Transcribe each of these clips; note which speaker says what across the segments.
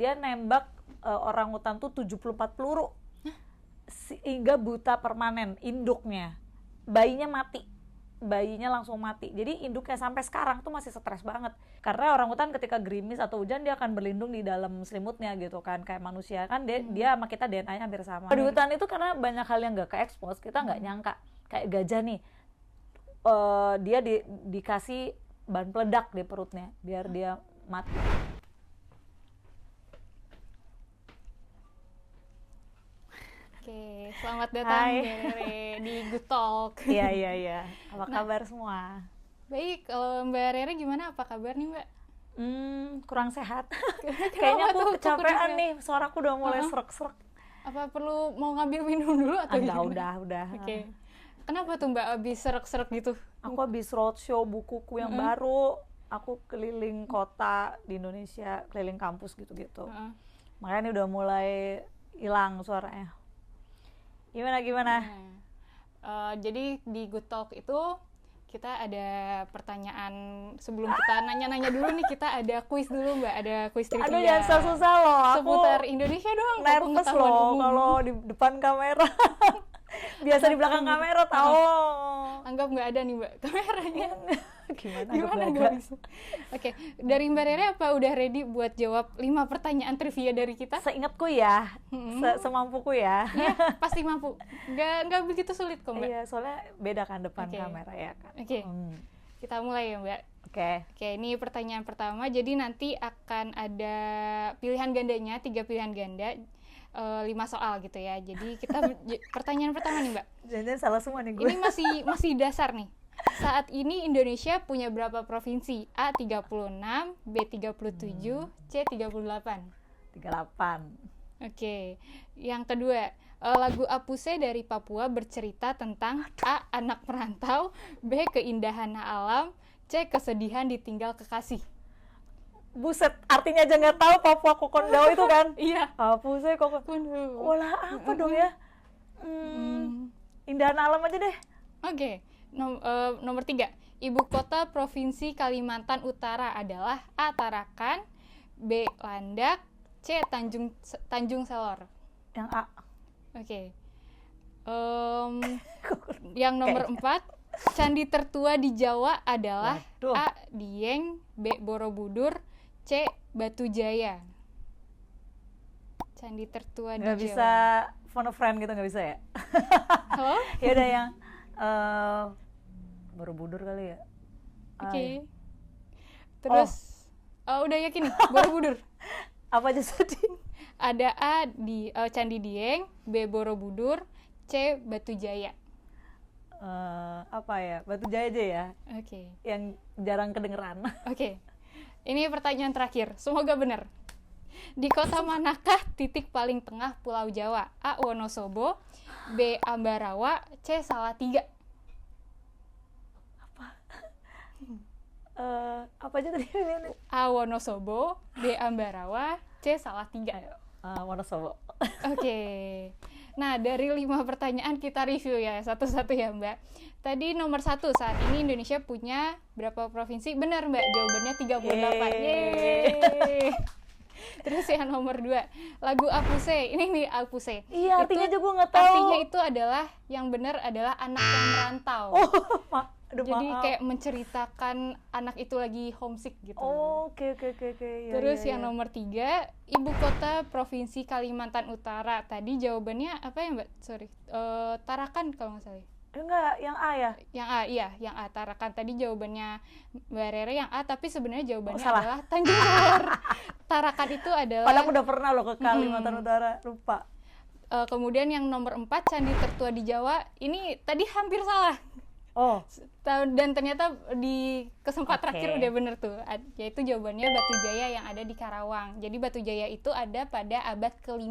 Speaker 1: dia nembak orangutan tuh 74 peluru. Sehingga buta permanen induknya. Bayinya langsung mati. Jadi induknya sampai sekarang tuh masih stres banget. Karena orangutan ketika gerimis atau hujan dia akan berlindung di dalam selimutnya gitu kan. Kayak manusia kan dia sama kita DNA-nya hampir sama. Di hutan itu karena banyak hal yang gak ke-expose, kita gak nyangka. Kayak gajah nih, dia dikasih bahan peledak di perutnya biar dia mati.
Speaker 2: Oke, selamat datang Rere di Good Talk.
Speaker 1: Iya. Apa kabar semua?
Speaker 2: Baik, kalau Mbak Rere gimana? Apa kabar nih Mbak?
Speaker 1: Kurang sehat. Kayaknya aku kecapean nih, suaraku udah mulai serak-serak.
Speaker 2: Apa perlu mau ngambil minum dulu atau
Speaker 1: gimana? Udah.
Speaker 2: Oke. Kenapa tuh Mbak abis serak-serak gitu?
Speaker 1: Aku habis roadshow bukuku yang baru. Aku keliling kota di Indonesia, keliling kampus gitu-gitu. Makanya ini udah mulai hilang suaranya. Gimana?
Speaker 2: Jadi di Good Talk itu kita ada pertanyaan sebelum kita nanya-nanya dulu nih, kita ada kuis dulu Mbak, ada kuis trivia.
Speaker 1: Aduh jangan susah-susah loh, aku
Speaker 2: seputar Indonesia doang.
Speaker 1: Nervous loh kalau di depan kamera. Biasa di belakang kamera tahu.
Speaker 2: Anggap nggak ada nih Mbak kameranya.
Speaker 1: Gimana
Speaker 2: nggak bisa? Oke, dari Mbak Rere apa udah ready buat jawab 5 pertanyaan trivia dari kita?
Speaker 1: Seingatku ya, semampuku ya.
Speaker 2: Iya, pasti mampu. Nggak begitu sulit kok Mbak.
Speaker 1: Iya, soalnya beda kan depan kamera ya kan.
Speaker 2: Oke. Kita mulai ya Mbak. Oke, ini pertanyaan pertama. Jadi nanti akan ada pilihan gandanya, 3 pilihan ganda. 5 soal gitu ya. Jadi kita pertanyaan pertama nih Mbak.
Speaker 1: Jangan salah semua nih gue.
Speaker 2: Ini masih dasar nih. Saat ini Indonesia punya berapa provinsi? A 36, B 37, C 38.
Speaker 1: 38.
Speaker 2: Oke. Yang kedua, lagu Apuse dari Papua bercerita tentang A. anak merantau, B. keindahan alam, C. kesedihan ditinggal kekasih.
Speaker 1: Buset, artinya aja nggak tahu Papua Kokondau itu kan?
Speaker 2: Iya.
Speaker 1: Papua Kokondau. Wala apa dong ya? Indahan alam aja deh.
Speaker 2: Oke. Nomor 3. Ibu kota Provinsi Kalimantan Utara adalah A. Tarakan, B. Landak, C. Tanjung Selor.
Speaker 1: Yang A.
Speaker 2: Oke. Yang nomor 4. Candi tertua di Jawa adalah A. Dieng, B. Borobudur, C. Batu Jaya. Candi tertua di Jawa.
Speaker 1: Nggak bisa phone a friend gitu, nggak bisa ya?
Speaker 2: Halo?
Speaker 1: Ya udah yang Borobudur kali ya.
Speaker 2: Oke. Terus udah yakin nih Borobudur?
Speaker 1: Apa aja tadi?
Speaker 2: Ada A di Candi Dieng, B. Borobudur, C. Batu Jaya.
Speaker 1: Apa ya? Batu Jaya aja ya.
Speaker 2: Oke.
Speaker 1: Yang jarang kedengeran.
Speaker 2: Oke. Ini pertanyaan terakhir. Semoga benar. Di kota manakah titik paling tengah Pulau Jawa? A. Wonosobo, B. Ambarawa, C. Salatiga.
Speaker 1: Apa aja tadi?
Speaker 2: A. Wonosobo, B. Ambarawa, C. Salatiga.
Speaker 1: Wonosobo.
Speaker 2: Oke. Nah, dari 5 pertanyaan kita review ya satu-satu ya Mbak. Tadi nomor 1, saat ini Indonesia punya berapa provinsi? Benar Mbak, jawabannya 38. Yeay. Terus yang nomor 2, lagu Apuse. Ini nih Apuse.
Speaker 1: Iya, artinya juga gue nggak tahu.
Speaker 2: Artinya itu adalah, yang benar adalah anak yang merantau. Jadi kayak menceritakan anak itu lagi homesick gitu.
Speaker 1: Oke.
Speaker 2: Terus yang nomor 3, ibu kota Provinsi Kalimantan Utara. Tadi jawabannya apa ya Mbak? Sorry, Tarakan kalau nggak salah.
Speaker 1: Enggak, yang A ya?
Speaker 2: Yang A, iya, yang A, Tarakan. Tadi jawabannya Mbak Rere yang A, tapi sebenarnya jawabannya
Speaker 1: salah.
Speaker 2: adalah Tanjung Selor. Tarakan itu adalah...
Speaker 1: Padahal aku udah pernah loh ke Kalimantan Utara, lupa.
Speaker 2: Kemudian yang nomor 4, Candi tertua di Jawa. Ini tadi hampir salah. Dan ternyata di kesempatan terakhir udah bener tuh, yaitu jawabannya Batu Jaya yang ada di Karawang. Jadi Batu Jaya itu ada pada abad ke-5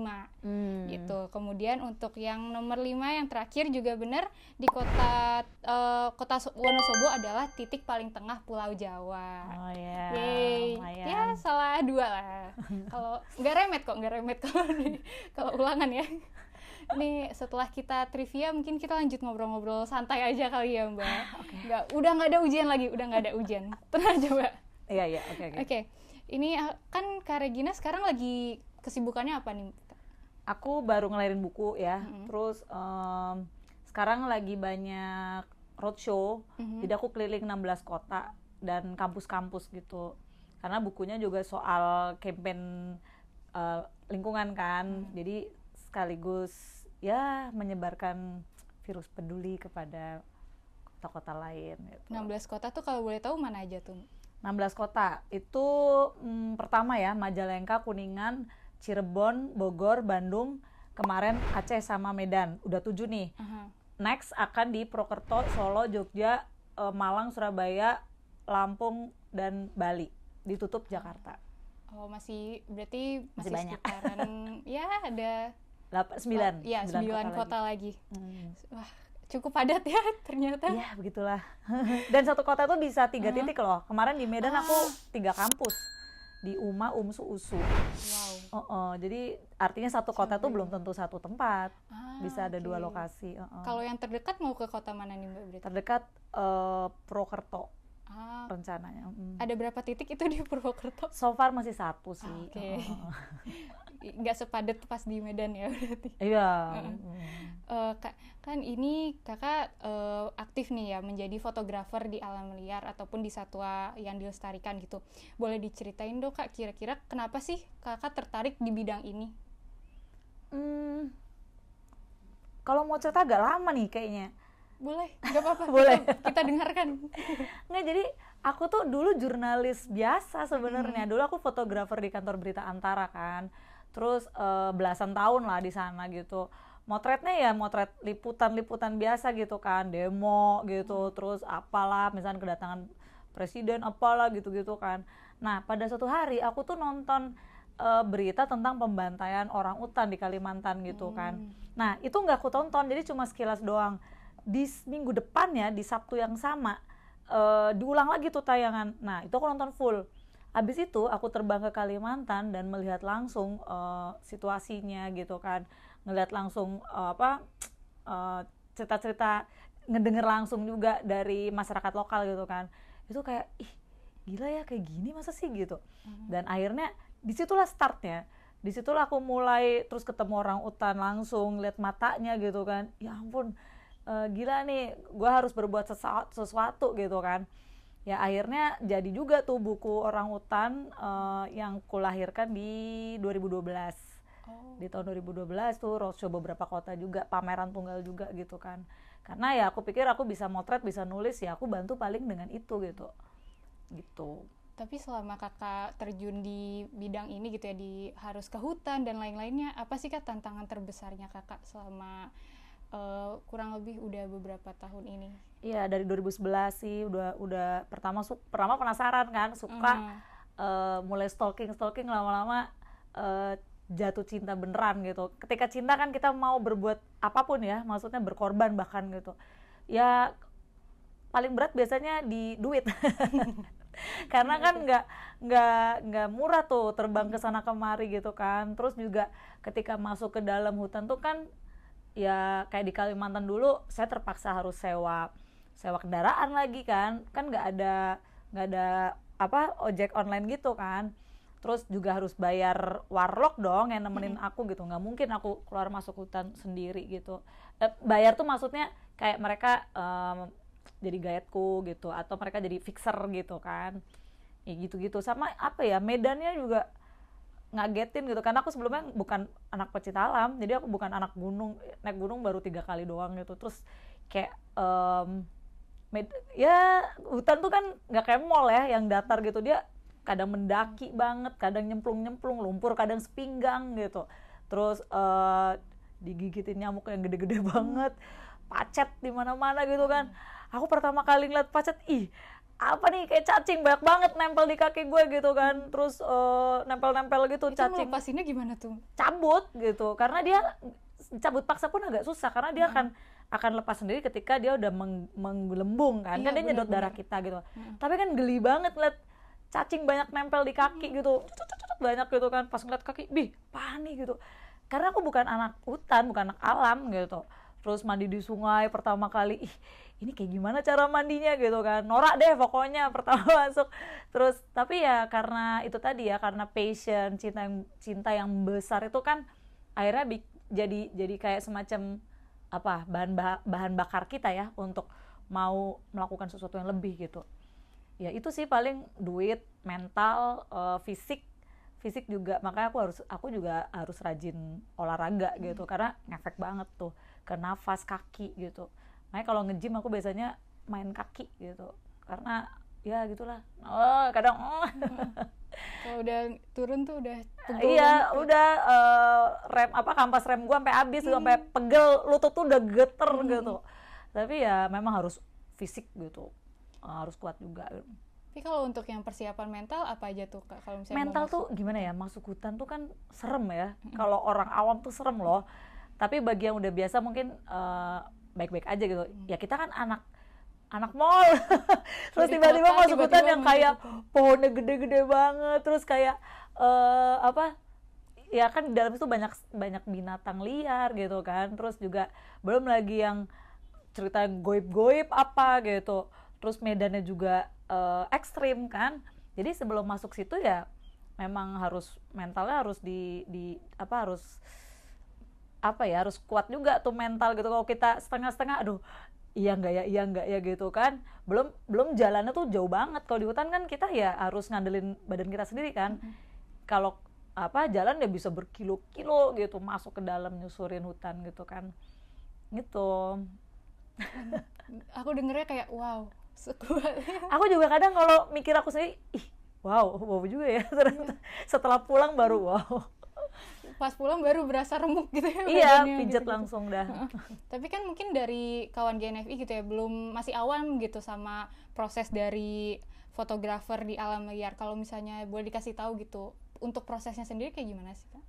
Speaker 2: gitu. Kemudian untuk yang nomor 5 yang terakhir juga bener, di kota Wonosobo adalah titik paling tengah Pulau Jawa. Yeay. Ya salah 2 lah. Kalau nggak remet kalau ulangan ya. Ini setelah kita trivia mungkin kita lanjut ngobrol-ngobrol santai aja kali ya Mbak. Udah nggak ada ujian lagi, Tenang aja Mbak.
Speaker 1: Iya, oke.
Speaker 2: Oke, Ini kan Kak Regina sekarang lagi kesibukannya apa nih?
Speaker 1: Aku baru ngelahirin buku ya, terus sekarang lagi banyak roadshow, jadi aku keliling 16 kota dan kampus-kampus gitu. Karena bukunya juga soal campaign lingkungan kan, jadi sekaligus ya menyebarkan virus peduli kepada kota-kota lain gitu.
Speaker 2: 16 kota tuh kalau boleh tahu mana aja tuh?
Speaker 1: 16 kota, itu pertama ya Majalengka, Kuningan, Cirebon, Bogor, Bandung, kemarin Aceh sama Medan, udah 7 nih. Next akan di Purwokerto, Solo, Jogja, Malang, Surabaya, Lampung, dan Bali, ditutup Jakarta.
Speaker 2: Oh masih, berarti masih
Speaker 1: banyak.
Speaker 2: Sekitaran ya ada
Speaker 1: 9
Speaker 2: kota lagi. Wah, cukup padat ya ternyata.
Speaker 1: Iya, begitulah. Dan satu kota tuh bisa 3 titik loh. Kemarin di Medan aku 3 kampus. Di UMA, UMSU, USU.
Speaker 2: Wow.
Speaker 1: Jadi artinya satu kota tuh belum tentu satu tempat. Bisa ada 2 lokasi.
Speaker 2: Kalau yang terdekat mau ke kota mana nih Mbak?
Speaker 1: Terdekat Purwokerto. Rencananya.
Speaker 2: Ada berapa titik itu di Purwokerto?
Speaker 1: So far masih 1 sih.
Speaker 2: Oke. Nggak sepadat pas di Medan ya berarti.
Speaker 1: Iya.
Speaker 2: Kan ini kakak aktif nih ya menjadi fotografer di alam liar ataupun di satwa yang dilestarikan gitu. Boleh diceritain dong Kak, kira-kira kenapa sih kakak tertarik di bidang ini?
Speaker 1: Kalau mau cerita agak lama nih kayaknya.
Speaker 2: Boleh, nggak apa-apa.
Speaker 1: Boleh.
Speaker 2: Kita dengarkan.
Speaker 1: Nggak, jadi aku tuh dulu jurnalis biasa sebenarnya. Dulu aku fotografer di kantor berita Antara kan. Terus belasan tahun lah di sana gitu. Motretnya ya motret liputan-liputan biasa gitu kan, demo gitu, terus apalah, misalnya kedatangan presiden apalah gitu-gitu kan. Nah pada suatu hari aku tuh nonton berita tentang pembantaian orang utan di Kalimantan gitu kan. Nah itu nggak aku tonton, jadi cuma sekilas doang. Di minggu depannya, di Sabtu yang sama, diulang lagi tuh tayangan. Nah itu aku nonton full. Abis itu aku terbang ke Kalimantan dan melihat langsung situasinya gitu kan, ngelihat langsung cerita-cerita, ngedenger langsung juga dari masyarakat lokal gitu kan. Itu kayak ih gila ya, kayak gini masa sih gitu. Dan akhirnya disitulah startnya, disitulah aku mulai terus ketemu orang utan langsung, lihat matanya gitu kan, ya ampun gila nih, gue harus berbuat sesuatu gitu kan. Ya akhirnya jadi juga tuh buku orang utan yang kulahirkan di 2012. Di tahun 2012 tuh roadshow beberapa kota juga, pameran tunggal juga gitu kan. Karena ya aku pikir aku bisa motret, bisa nulis, ya aku bantu paling dengan itu gitu.
Speaker 2: Tapi selama kakak terjun di bidang ini gitu ya, harus ke hutan dan lain-lainnya, apa sih Kak tantangan terbesarnya kakak selama kurang lebih udah beberapa tahun ini?
Speaker 1: Iya, dari 2011 sih udah pertama penasaran kan, suka mulai stalking lama-lama jatuh cinta beneran gitu. Ketika cinta kan kita mau berbuat apapun ya, maksudnya berkorban bahkan gitu. Ya paling berat biasanya di duit. Karena kan nggak murah tuh terbang ke sana kemari gitu kan. Terus juga ketika masuk ke dalam hutan tuh kan ya kayak di Kalimantan dulu saya terpaksa harus sewa kendaraan lagi kan nggak ada ojek online gitu kan. Terus juga harus bayar warlock dong yang nemenin aku gitu, nggak mungkin aku keluar masuk hutan sendiri gitu. Bayar tuh maksudnya kayak mereka jadi guide-ku gitu, atau mereka jadi fixer gitu kan, ya gitu-gitu. Sama medannya juga ngagetin gitu, karena aku sebelumnya bukan anak pecinta alam, jadi aku bukan anak gunung, naik gunung baru 3 kali doang gitu. Terus kayak ya hutan tuh kan nggak kayak mall ya yang datar gitu, dia kadang mendaki banget, kadang nyemplung lumpur, kadang sepinggang gitu. Terus digigitin nyamuk yang gede-gede banget, pacet di mana-mana gitu kan. Aku pertama kali ngeliat pacet, apa nih, kayak cacing banyak banget nempel di kaki gue gitu kan. Terus nempel-nempel gitu. Itu cacing.
Speaker 2: Melepasinnya gimana tuh?
Speaker 1: Cabut gitu, karena dia cabut paksa pun agak susah, karena dia akan lepas sendiri ketika dia udah menggelembung kan. Iya, kan dia nyedot darah kita gitu. Tapi kan geli banget ngeliat cacing banyak nempel di kaki gitu, banyak gitu kan. Pas ngeliat kaki, panik gitu, karena aku bukan anak hutan, bukan anak alam gitu. terus mandi di sungai pertama kali, ih ini kayak gimana cara mandinya gitu kan, norak deh pokoknya pertama masuk. Terus tapi ya karena itu tadi ya, karena passion, cinta yang besar itu kan akhirnya jadi kayak semacam apa, bahan bakar kita ya untuk mau melakukan sesuatu yang lebih gitu. Ya itu sih paling, duit, mental, fisik juga. Makanya aku juga harus rajin olahraga gitu, karena ngefek banget tuh ke nafas, kaki gitu. Makanya kalau nge-gym aku biasanya main kaki gitu, karena ya gitulah. Kadang
Speaker 2: kalau udah turun tuh udah pegel
Speaker 1: iya
Speaker 2: banget,
Speaker 1: udah rem kampas rem gua sampai habis, sampai pegel, lutut tuh udah geter gitu. Tapi ya memang harus fisik gitu, harus kuat juga.
Speaker 2: Tapi kalau untuk yang persiapan mental apa aja tuh Kak, kalau misalnya
Speaker 1: mental tuh gimana ya, masuk hutan tuh kan serem ya. Kalau orang awam tuh serem loh, tapi bagi yang udah biasa mungkin baik-baik aja gitu. Ya kita kan anak mall terus tiba-tiba masuk hutan yang kayak pohonnya gede-gede banget, terus kayak ya kan di dalam itu banyak binatang liar gitu kan, terus juga belum lagi yang cerita goib-goib apa gitu, terus medannya juga ekstrim kan. Jadi sebelum masuk situ ya memang mentalnya harus harus kuat juga tuh mental gitu. Kalau kita setengah-setengah, aduh iya enggak ya gitu kan, belum jalannya tuh jauh banget. Kalau di hutan kan kita ya harus ngandelin badan kita sendiri kan. Kalau jalan ya bisa berkilo-kilo gitu, masuk ke dalam nyusurin hutan gitu kan gitu.
Speaker 2: Aku dengernya kayak wow, sekuat.
Speaker 1: Aku juga kadang kalau mikir aku sendiri, wow juga ya ternyata. Setelah pulang baru wow.
Speaker 2: Pas pulang baru berasa remuk gitu ya.
Speaker 1: Iya, pijet gitu, langsung dah.
Speaker 2: Tapi kan mungkin dari kawan GNFI gitu ya, masih awam gitu sama proses dari fotografer di alam liar. Kalau misalnya boleh dikasih tahu gitu, untuk prosesnya sendiri kayak gimana sih Kak?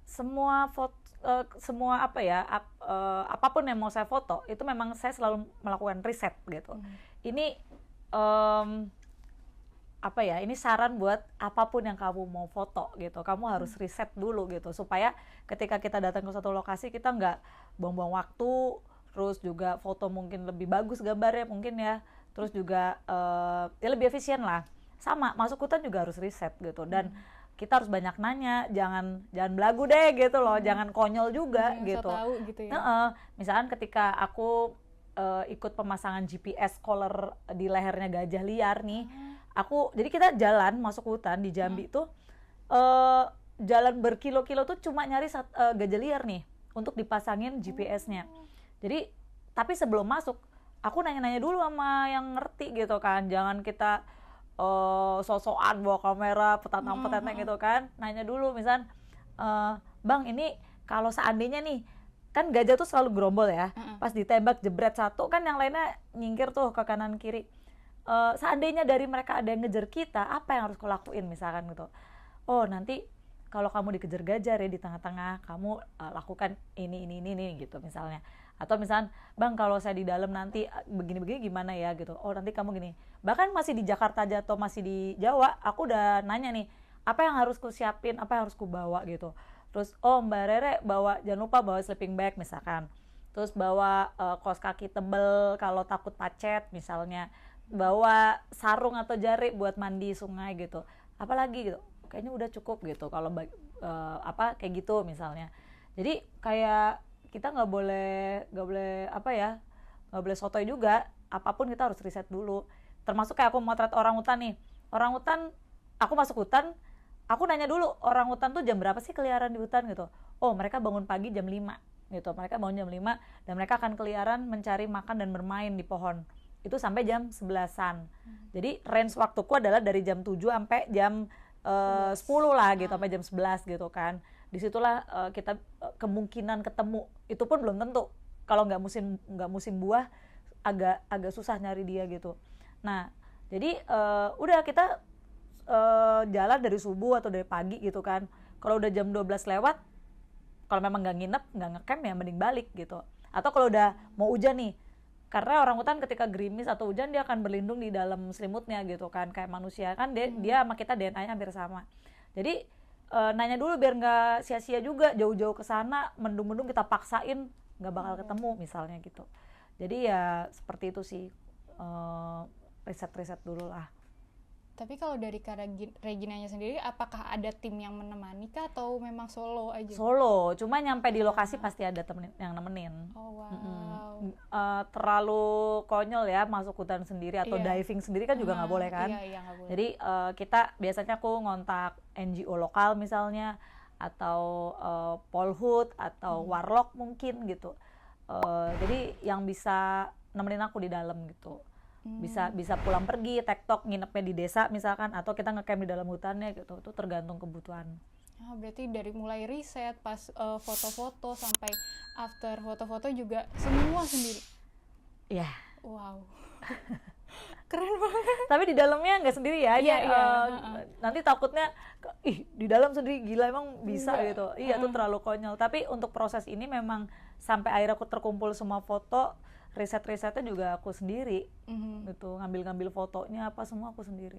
Speaker 1: Semua apapun yang mau saya foto itu memang saya selalu melakukan riset gitu. Ini ini saran buat apapun yang kamu mau foto gitu, kamu harus riset dulu gitu, supaya ketika kita datang ke suatu lokasi kita nggak buang-buang waktu, terus juga foto mungkin lebih bagus gambarnya mungkin ya, terus juga ya lebih efisien lah. Sama masuk hutan juga harus riset gitu, dan kita harus banyak nanya, jangan belagu deh gitu loh, jangan konyol juga gitu.
Speaker 2: Tahu gitu ya.
Speaker 1: Misalkan ketika aku ikut pemasangan GPS collar di lehernya gajah liar nih, jadi kita jalan masuk hutan di Jambi tuh, jalan berkilo-kilo tuh cuma nyari gajah liar nih untuk dipasangin GPS-nya. Jadi tapi sebelum masuk aku nanya-nanya dulu sama yang ngerti gitu kan, jangan kita sok-sokan bawa kamera petantang-petenteng gitu kan. Nanya dulu misal, bang ini kalau seandainya nih, kan gajah tuh selalu gerombol ya, pas ditembak jebret satu kan yang lainnya nyingkir tuh ke kanan kiri. Seandainya dari mereka ada yang ngejar kita, apa yang harus kau lakuin misalkan gitu. Oh nanti kalau kamu dikejar gajah ya di tengah-tengah, kamu lakukan ini gitu misalnya. Atau misalnya, bang kalau saya di dalam nanti begini-begini gimana ya gitu. Oh nanti kamu gini. Bahkan masih di Jakarta aja atau masih di Jawa, aku udah nanya nih, apa yang harus ku siapin, apa yang harus ku bawa gitu. Terus, oh Mbak Rere jangan lupa bawa sleeping bag misalkan. Terus bawa kaos kaki tebel kalau takut pacet misalnya. Bawa sarung atau jari buat mandi sungai gitu. Apalagi gitu, kayaknya udah cukup gitu kalau kayak gitu misalnya. Jadi kayak kita nggak boleh sotoy juga, apapun kita harus riset dulu. Termasuk kayak aku motret orang hutan nih, aku masuk hutan, aku nanya dulu orang hutan tuh jam berapa sih keliaran di hutan gitu. Oh mereka bangun pagi jam 5 gitu, mereka bangun jam 5 dan mereka akan keliaran mencari makan dan bermain di pohon itu sampai jam 11-an. Jadi range waktuku adalah dari jam 7 sampai jam 10 lah gitu, sampai jam 11 gitu kan. Disitulah kita kemungkinan ketemu, itu pun belum tentu. Kalau nggak musim buah agak susah nyari dia gitu. Nah jadi udah kita jalan dari subuh atau dari pagi gitu kan. Kalau udah jam 12 lewat, kalau memang nggak nginep, nggak ngecamp ya mending balik gitu. Atau kalau udah mau hujan nih, karena orang hutan ketika gerimis atau hujan dia akan berlindung di dalam selimutnya gitu kan, kayak manusia kan dia sama kita DNA-nya hampir sama. Jadi nanya dulu biar nggak sia-sia juga jauh-jauh ke sana, mendung-mendung kita paksain nggak bakal ketemu misalnya gitu. Jadi ya seperti itu sih, riset-riset dulu lah.
Speaker 2: Tapi kalau dari Kak Reginanya sendiri, apakah ada tim yang menemani kah atau memang solo aja?
Speaker 1: Solo, cuma nyampe di lokasi pasti ada temen yang nemenin.
Speaker 2: Oh wow.
Speaker 1: Terlalu konyol ya masuk hutan sendiri atau diving sendiri kan juga nggak boleh kan.
Speaker 2: Iya, nggak boleh.
Speaker 1: Jadi kita biasanya aku ngontak NGO lokal misalnya, atau Polhut atau Warlock mungkin gitu. Jadi yang bisa nemenin aku di dalam gitu. Bisa pulang pergi, tektok nginepnya di desa misalkan, atau kita ngecamp di dalam hutannya gitu. Itu tergantung kebutuhan.
Speaker 2: Berarti dari mulai riset, pas foto-foto sampai after foto-foto juga semua sendiri.
Speaker 1: Iya.
Speaker 2: Wow. Keren banget.
Speaker 1: Tapi di dalamnya nggak sendiri ya. Nanti takutnya di dalam sendiri, gila emang bisa gitu. Iya, itu terlalu konyol. Tapi untuk proses ini memang sampai akhirnya aku terkumpul semua foto, riset-risetnya juga aku sendiri, gitu, ngambil fotonya apa semua aku sendiri.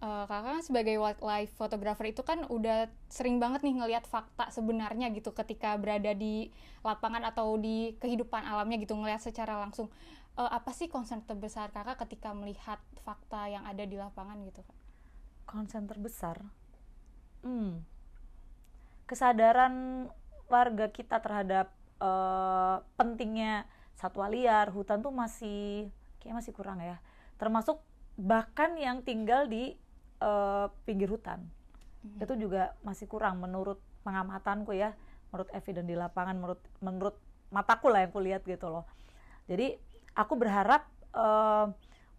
Speaker 2: Kakak sebagai wildlife photographer itu kan udah sering banget nih ngelihat fakta sebenarnya gitu ketika berada di lapangan atau di kehidupan alamnya gitu, ngelihat secara langsung. Apa sih concern terbesar kakak ketika melihat fakta yang ada di lapangan gitu, Kak?
Speaker 1: Concern terbesar? Kesadaran warga kita terhadap pentingnya satwa liar, hutan tuh masih kurang ya. Termasuk bahkan yang tinggal di pinggir hutan. Itu juga masih kurang menurut pengamatanku ya, menurut evidence di lapangan, menurut mataku lah yang kulihat gitu loh. Jadi aku berharap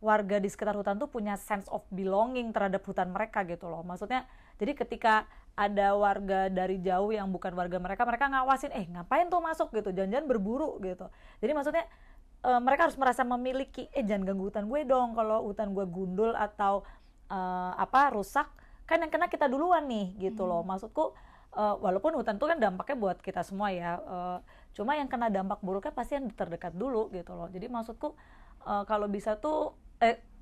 Speaker 1: warga di sekitar hutan tuh punya sense of belonging terhadap hutan mereka gitu loh. Maksudnya, jadi ketika ada warga dari jauh yang bukan warga mereka ngawasin, ngapain tuh masuk gitu, jangan-jangan berburu gitu. Jadi maksudnya mereka harus merasa memiliki, jangan ganggu hutan gue dong, kalau hutan gue gundul atau rusak, kan yang kena kita duluan nih gitu loh. Maksudku, walaupun hutan tuh kan dampaknya buat kita semua ya, cuma yang kena dampak buruknya pasti yang terdekat dulu gitu loh. Jadi maksudku, kalau bisa tuh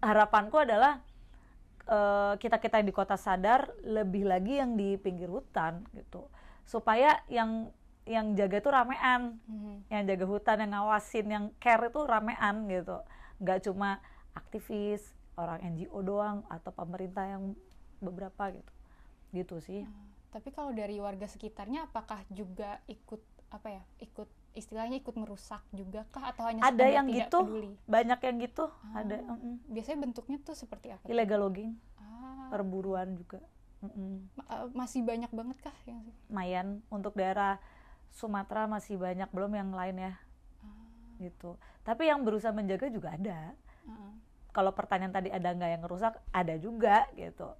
Speaker 1: harapanku adalah kita yang di kota sadar, lebih lagi yang di pinggir hutan gitu, supaya yang jaga itu ramean, yang jaga hutan, yang ngawasin, yang care itu ramean gitu, nggak cuma aktivis, orang NGO doang atau pemerintah yang beberapa gitu sih.
Speaker 2: Tapi kalau dari warga sekitarnya apakah juga ikut istilahnya ikut merusak juga kah, atau hanya
Speaker 1: ada yang
Speaker 2: tidak
Speaker 1: gitu
Speaker 2: peduli?
Speaker 1: Banyak yang gitu. Ada.
Speaker 2: Biasanya bentuknya tuh seperti apa?
Speaker 1: Illegal logging, perburuan juga.
Speaker 2: Masih banyak banget kah yang
Speaker 1: lumayan untuk daerah Sumatera, masih banyak, belum yang lain ya. Gitu. Tapi yang berusaha menjaga juga ada. Kalau pertanyaan tadi ada nggak yang ngerusak, ada juga gitu.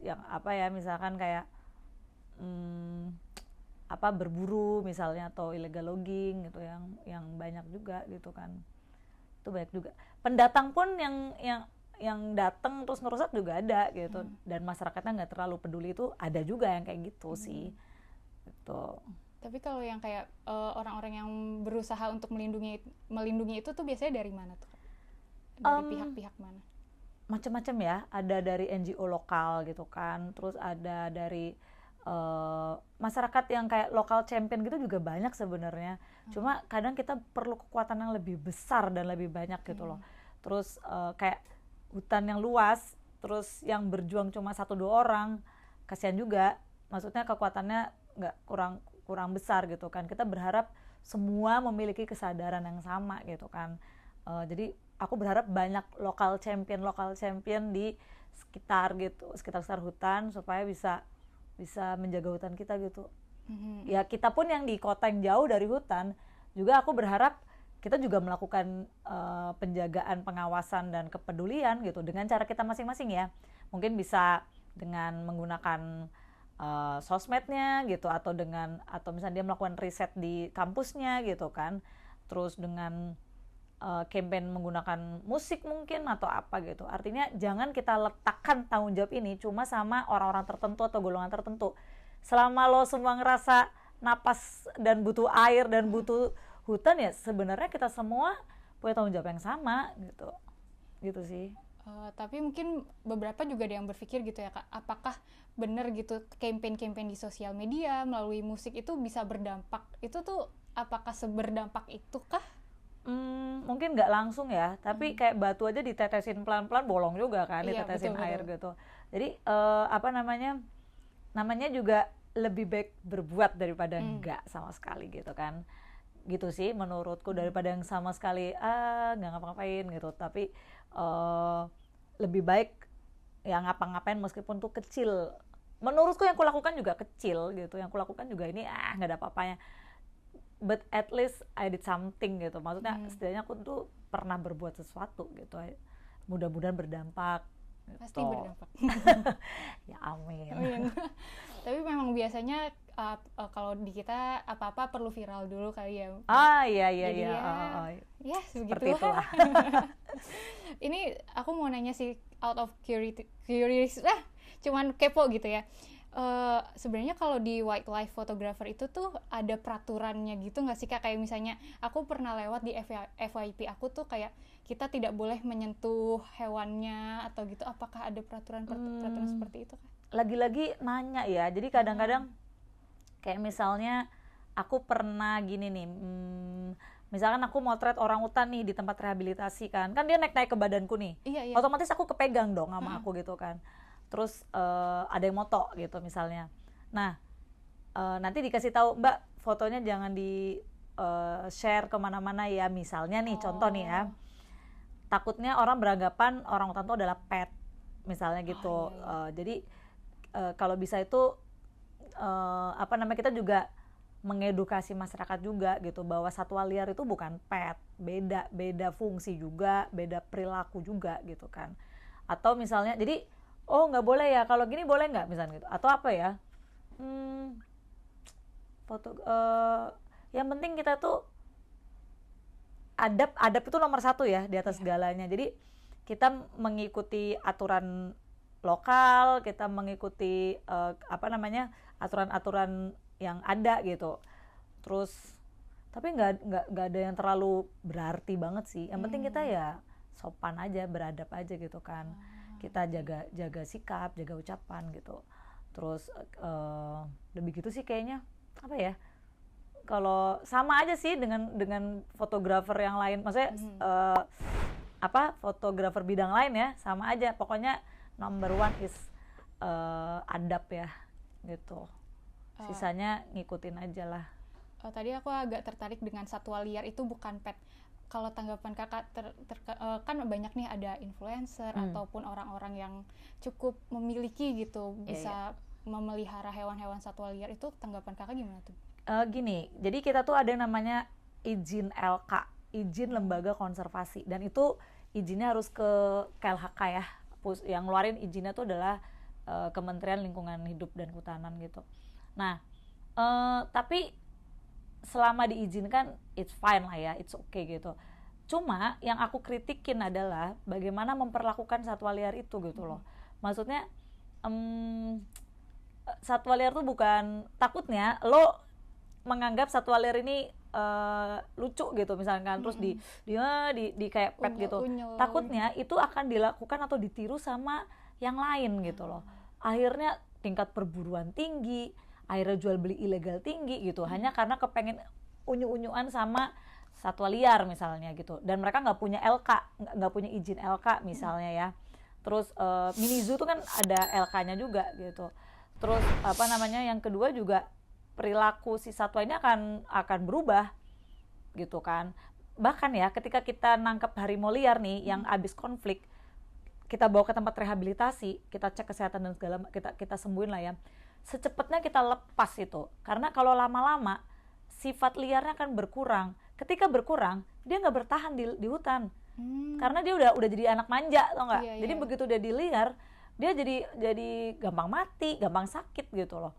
Speaker 1: Yang misalkan kayak berburu misalnya, atau illegal logging gitu, yang banyak juga gitu kan. Itu banyak juga. Pendatang pun yang datang terus ngerusak juga ada gitu. Dan masyarakatnya nggak terlalu peduli, itu ada juga yang kayak gitu sih. Gitu.
Speaker 2: Tapi kalau yang kayak orang-orang yang berusaha untuk melindungi itu tuh biasanya dari mana tuh? Dari pihak-pihak mana?
Speaker 1: Macam-macam ya, ada dari NGO lokal gitu kan, terus ada dari masyarakat yang kayak lokal champion gitu juga banyak sebenarnya. Cuma kadang kita perlu kekuatan yang lebih besar dan lebih banyak gitu loh. Terus kayak hutan yang luas, terus yang berjuang cuma 1-2 orang, kasihan juga. Maksudnya kekuatannya nggak kurang besar gitu kan. Kita berharap semua memiliki kesadaran yang sama gitu kan. Jadi aku berharap banyak lokal champion di sekitar hutan, supaya bisa menjaga hutan kita gitu. Ya kita pun yang di kota yang jauh dari hutan juga, aku berharap kita juga melakukan penjagaan, pengawasan dan kepedulian gitu dengan cara kita masing-masing ya. Mungkin bisa dengan menggunakan sosmednya gitu, atau misalnya dia melakukan riset di kampusnya gitu kan. Terus dengan campaign menggunakan musik mungkin atau apa gitu. Artinya jangan kita letakkan tanggung jawab ini cuma sama orang-orang tertentu atau golongan tertentu. Selama lo semua ngerasa napas dan butuh air dan butuh hutan, ya sebenarnya kita semua punya tanggung jawab yang sama gitu sih.
Speaker 2: Tapi mungkin beberapa juga ada yang berpikir gitu ya Kak, apakah benar gitu campaign di sosial media melalui musik itu bisa berdampak? Itu tuh apakah seberdampak itu kah?
Speaker 1: Mungkin nggak langsung ya, tapi kayak batu aja ditetesin pelan-pelan bolong juga kan,
Speaker 2: Iya,
Speaker 1: ditetesin
Speaker 2: betul,
Speaker 1: air
Speaker 2: betul.
Speaker 1: gitu. Jadi namanya juga lebih baik berbuat daripada nggak sama sekali gitu kan. Gitu sih menurutku, daripada yang sama sekali nggak ngapa-ngapain gitu. Tapi lebih baik ya ngapa-ngapain meskipun tuh kecil. Menurutku yang kulakukan juga kecil gitu. Yang kulakukan juga ini nggak ada apa-apanya. But at least I did something gitu. Maksudnya setidaknya aku tuh pernah berbuat sesuatu gitu. Mudah-mudahan berdampak gitu.
Speaker 2: Pasti berdampak.
Speaker 1: Ya amin.
Speaker 2: Oh, iya. Tapi memang biasanya kalau di kita apa-apa perlu viral dulu kali ya.
Speaker 1: Iya.
Speaker 2: Jadi ya
Speaker 1: Seperti
Speaker 2: begitu.
Speaker 1: itulah.
Speaker 2: Ini aku mau nanya sih, out of curious, cuman kepo gitu ya. Sebenarnya kalau di wildlife photographer itu tuh ada peraturannya gitu nggak sih Kak? Kayak misalnya aku pernah lewat di FYP aku tuh kayak kita tidak boleh menyentuh hewannya atau gitu. Apakah ada peraturan seperti itu Kak?
Speaker 1: Lagi-lagi nanya ya. Jadi kadang-kadang kayak misalnya aku pernah gini nih. Misalkan aku motret orang utan nih di tempat rehabilitasi kan dia naik-naik ke badanku nih.
Speaker 2: Iya.
Speaker 1: Otomatis aku kepegang dong sama aku gitu kan. Terus ada yang moto gitu misalnya. Nah nanti dikasih tahu, Mbak fotonya jangan di share kemana-mana ya, misalnya nih contoh nih ya. Takutnya orang beranggapan orang utan itu adalah pet misalnya gitu. Jadi kalau bisa itu kita juga mengedukasi masyarakat juga gitu, bahwa satwa liar itu bukan pet, beda fungsi juga, beda perilaku juga gitu kan. Atau misalnya jadi nggak boleh ya, kalau gini boleh nggak misalnya gitu, atau apa ya, yang penting kita tuh adab itu nomor satu ya di atas segalanya. Jadi kita mengikuti aturan lokal, kita mengikuti aturan-aturan yang ada gitu. Terus tapi nggak ada yang terlalu berarti banget sih. Yang penting kita ya sopan aja, beradab aja gitu kan. Kita jaga sikap, jaga ucapan gitu. Terus lebih gitu sih kayaknya. Apa ya? Kalau sama aja sih dengan fotografer yang lain. Maksudnya fotografer bidang lain ya, sama aja. Pokoknya number one is adab ya gitu. Sisanya ngikutin aja lah.
Speaker 2: Tadi aku agak tertarik dengan satwa liar itu bukan pet. Kalau tanggapan kakak kan banyak nih ada influencer ataupun orang-orang yang cukup memiliki gitu bisa memelihara hewan-hewan satwa liar, itu tanggapan kakak gimana tuh?
Speaker 1: Gini, jadi kita tuh ada yang namanya izin LK, izin lembaga konservasi, dan itu izinnya harus ke KLHK ya. Yang ngeluarin izinnya tuh adalah Kementerian Lingkungan Hidup dan Kehutanan gitu. Nah, tapi selama diizinkan it's fine lah ya, it's okay gitu. Cuma yang aku kritikin adalah bagaimana memperlakukan satwa liar itu gitu loh. Maksudnya satwa liar tuh bukan, takutnya lo menganggap satwa liar ini lucu gitu misalkan, terus di kayak pet gitu. Takutnya itu akan dilakukan atau ditiru sama yang lain gitu loh. Akhirnya tingkat perburuan tinggi, akhirnya jual beli ilegal tinggi gitu, hanya karena kepengen unyu-unyuan sama satwa liar misalnya gitu. Dan mereka nggak punya LK, nggak punya izin LK misalnya ya. Terus mini zoo tuh kan ada LK-nya juga gitu. Terus yang kedua juga perilaku si satwa ini akan berubah gitu kan. Bahkan ya ketika kita nangkep harimau liar nih yang abis konflik, kita bawa ke tempat rehabilitasi, kita cek kesehatan dan segala, kita sembuhin lah ya. Secepatnya kita lepas itu, karena kalau lama-lama sifat liarnya akan berkurang. Ketika berkurang, dia nggak bertahan di hutan, karena dia udah jadi anak manja, tau nggak? Jadi begitu dia di liar, dia jadi gampang mati, gampang sakit gitu loh.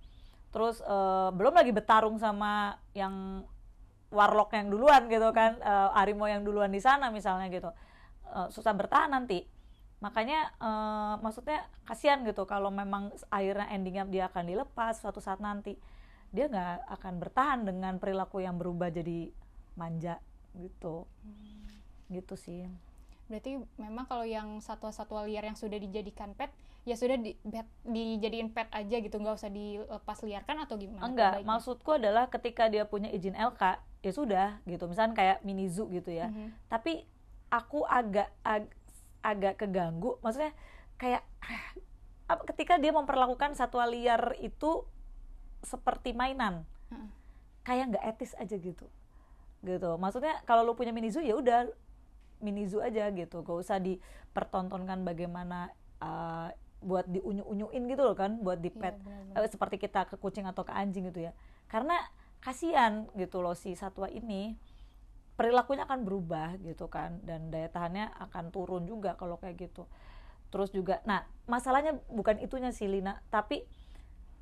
Speaker 1: Terus belum lagi bertarung sama yang warlock yang duluan gitu kan, harimau yang duluan di sana misalnya gitu, susah bertahan nanti. Makanya maksudnya kasihan gitu kalau memang akhirnya endingnya dia akan dilepas suatu saat nanti, dia nggak akan bertahan dengan perilaku yang berubah jadi manja gitu. Gitu sih.
Speaker 2: Berarti memang kalau yang satwa-satwa liar yang sudah dijadikan pet, ya sudah dijadiin pet aja gitu, nggak usah dilepas liarkan atau gimana?
Speaker 1: Enggak, maksudku adalah ketika dia punya izin LK ya sudah gitu, misalnya kayak mini zoo gitu ya. Tapi aku agak keganggu, maksudnya kayak ketika dia memperlakukan satwa liar itu seperti mainan, kayak nggak etis aja gitu. Maksudnya kalau lu punya mini zoo ya udah mini zoo aja gitu, gak usah dipertontonkan bagaimana buat diunyu-unyuin gitu loh kan, buat di pet seperti kita ke kucing atau ke anjing gitu ya. Karena kasihan gitu loh si satwa ini, perilakunya akan berubah gitu kan, dan daya tahannya akan turun juga kalau kayak gitu. Terus juga, nah masalahnya bukan itunya sih Lina, tapi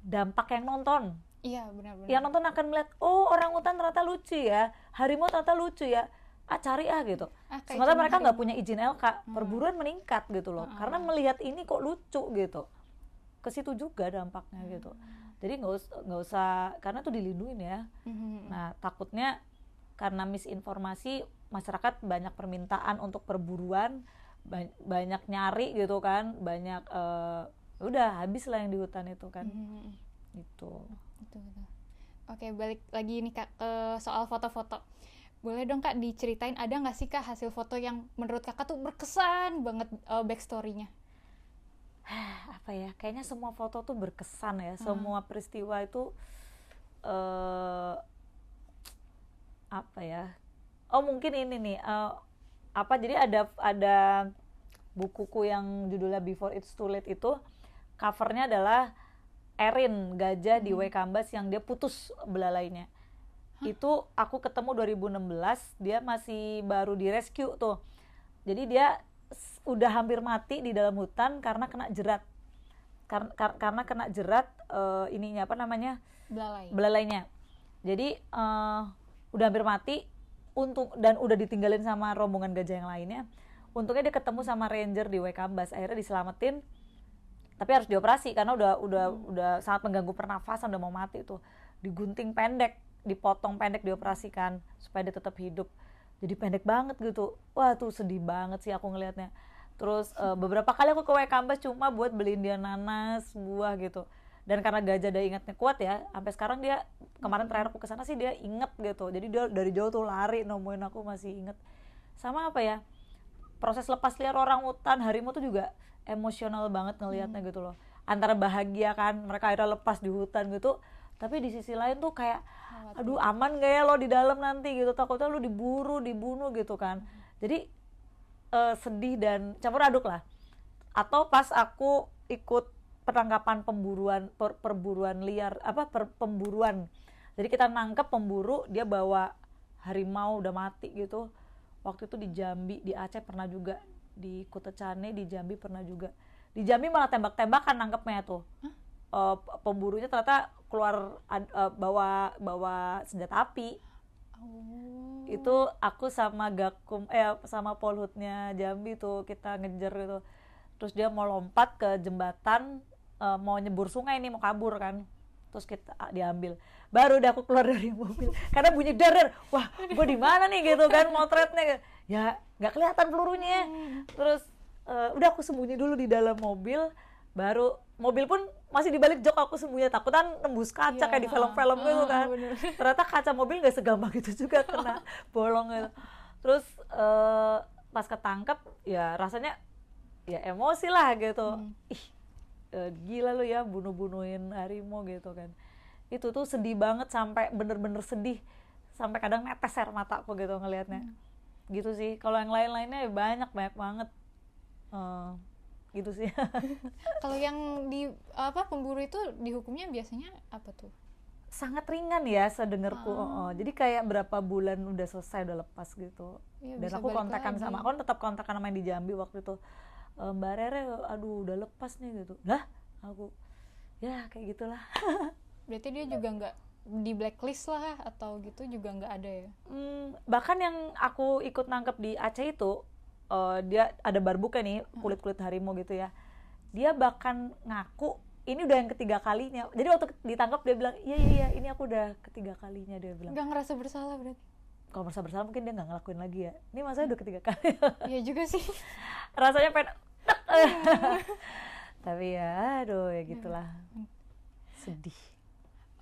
Speaker 1: dampak yang nonton.
Speaker 2: Iya benar-benar.
Speaker 1: Yang nonton akan melihat, oh orangutan ternyata lucu ya, harimau ternyata lucu ya, cari gitu. Sementara mereka nggak punya izin LK, perburuan meningkat gitu loh, karena melihat ini kok lucu gitu. Ke situ juga dampaknya gitu. Jadi nggak usah, karena itu dilindungi ya. Nah takutnya karena misinformasi, masyarakat banyak permintaan untuk perburuan, banyak nyari gitu kan, banyak udah habis lah yang di hutan itu kan. Gitu.
Speaker 2: Oke, balik lagi nih Kak ke soal foto-foto. Boleh dong Kak diceritain, ada nggak sih Kak hasil foto yang menurut Kakak tuh berkesan banget backstory-nya?
Speaker 1: Apa ya, kayaknya semua foto tuh berkesan ya, semua peristiwa itu apa ya, oh mungkin ini nih, jadi ada bukuku yang judulnya Before It's Too Late, itu covernya adalah Erin, gajah di Waikambas yang dia putus belalainya. Itu aku ketemu 2016, dia masih baru di rescue tuh. Jadi dia udah hampir mati di dalam hutan karena kena jerat. Karena kena jerat ininya apa namanya? Belalainya. Jadi udah hampir mati, dan udah ditinggalin sama rombongan gajah yang lainnya. Untungnya dia ketemu sama ranger di Waikambas, akhirnya diselamatin. Tapi harus dioperasi karena udah sangat mengganggu pernafasan, udah mau mati tuh. Digunting pendek, dipotong pendek, dioperasikan supaya dia tetap hidup. Jadi pendek banget gitu. Wah tuh sedih banget sih aku ngelihatnya. Terus beberapa kali aku ke Waikambas cuma buat beliin dia nanas, buah gitu. Dan karena gajah dia ingatnya kuat ya, sampai sekarang dia, kemarin terakhir aku kesana sih dia inget gitu. Jadi dia dari jauh tuh lari nemuin aku, masih inget. Sama apa ya, proses lepas liar orang hutan, harimau tuh juga emosional banget ngelihatnya gitu loh. Antara bahagia kan, mereka akhirnya lepas di hutan gitu, tapi di sisi lain tuh kayak aduh aman gak ya lo di dalam nanti gitu, takutnya lo diburu, dibunuh gitu kan. Jadi sedih dan campur aduk lah. Atau pas aku ikut penangkapan perburuan liar, pemburuan. Jadi kita nangkep pemburu, dia bawa harimau udah mati gitu. Waktu itu di Jambi, di Aceh pernah juga, di Kuta Cane, di Jambi pernah juga. Di Jambi malah tembak-tembakan nangkepnya tuh. Pemburunya ternyata keluar bawa senjata api. Itu aku sama Gakum sama Polhutnya Jambi tuh, kita ngejar gitu. Terus dia mau lompat ke jembatan, mau nyebur sungai nih, mau kabur kan. Terus kita diambil. Baru udah aku keluar dari mobil karena bunyi dar, wah gue di mana nih gitu kan, motretnya ya nggak kelihatan pelurunya. Terus udah aku sembunyi dulu di dalam mobil. Baru mobil pun masih di balik jok, aku sembunyi, takutan nembus kaca kayak di film-film gitu kan. Ternyata kaca mobil nggak segampang itu juga, kena bolong gitu. Terus pas ketangkep ya rasanya ya emosi lah gitu. Gila lu ya, bunuh-bunuhin harimau gitu kan. Itu tuh sedih banget, sampai bener-bener sedih, sampai kadang netes air mataku gitu ngelihatnya. Gitu sih. Kalau yang lain-lainnya ya banyak banget. Gitu sih.
Speaker 2: Kalau yang di pemburu itu dihukumnya biasanya apa tuh?
Speaker 1: Sangat ringan ya sedengarku. Jadi kayak berapa bulan udah selesai, udah lepas gitu. Ya, dan aku kontakan sama, aku tetap kontakan sama yang di Jambi waktu itu. Mbak Rere, aduh udah lepas nih gitu. Lah, aku ya kayak gitulah.
Speaker 2: Berarti dia juga nggak di blacklist lah atau gitu juga nggak ada ya?
Speaker 1: Bahkan yang aku ikut nangkep di Aceh itu, dia ada barbuka nih, kulit harimau gitu ya. Dia bahkan ngaku ini udah yang ketiga kalinya. Jadi waktu ditangkap dia bilang, iya ini aku udah ketiga kalinya, dia bilang.
Speaker 2: Nggak ngerasa bersalah berarti?
Speaker 1: Kalau merasa bersalah mungkin dia nggak ngelakuin lagi ya. Ini masanya udah ketiga kali.
Speaker 2: Iya juga sih.
Speaker 1: Rasanya pengen Tapi ya aduh ya gitulah. Sedih.